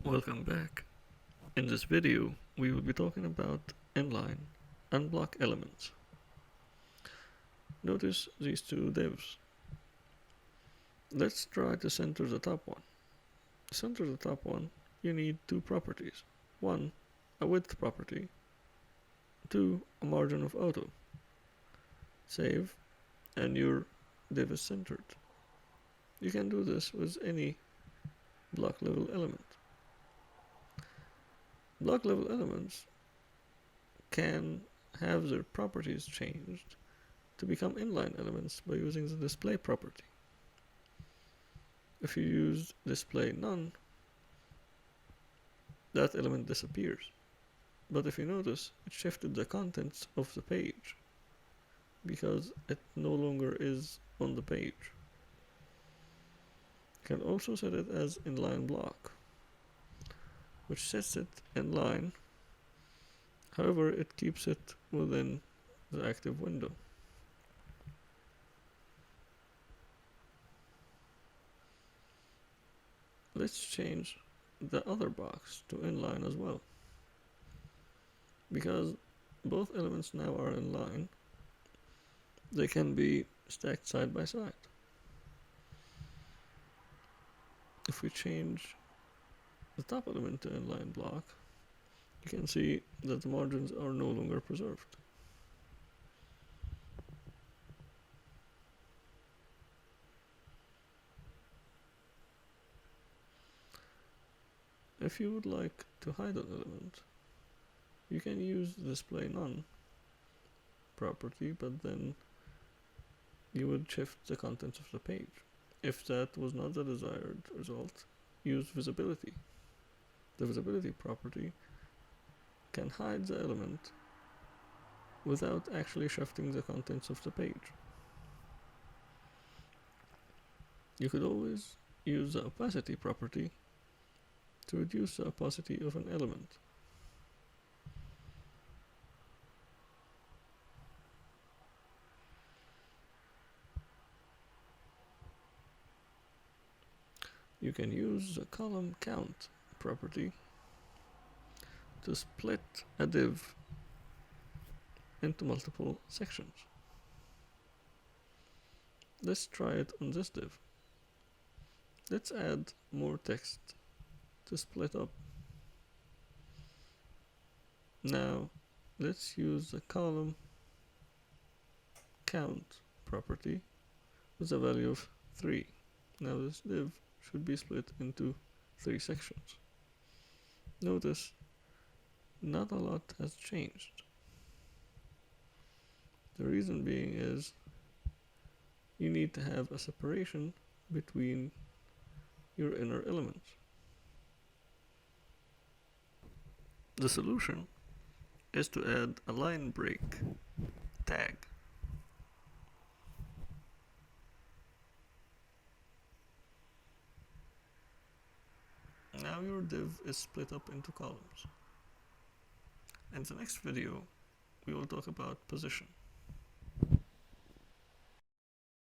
Welcome back. In this video, we will be talking about inline and block elements. Notice these two divs. Let's try to center the top one. To center the top one, you need two properties. One, a width property. Two, a margin of auto. Save, and your div is centered. You can do this with any block level element. Block level elements can have their properties changed to become inline elements by using the display property. If you use display none, that element disappears. But if you notice, it shifted the contents of the page because it no longer is on the page. You can also set it as inline block, which sets it in line. However, it keeps it within the active window. Let's change the other box to inline as well. Because both elements now are in line, they can be stacked side by side. If we change the top element to inline block, you can see that the margins are no longer preserved. If you would like to hide an element, you can use display none property, but then you would shift the contents of the page. If that was not the desired result, use visibility. The visibility property can hide the element without actually shifting the contents of the page. You could always use the opacity property to reduce the opacity of an element. You can use the column count property to split a div into multiple sections. Let's try it on this div. Let's add more text to split up. Now let's use the column count property with a value of 3. Now this div should be split into 3 sections. Notice not a lot has changed. The reason being is you need to have a separation between your inner elements. The solution is to add a line break tag. Now your div is split up into columns. In the next video, we will talk about position.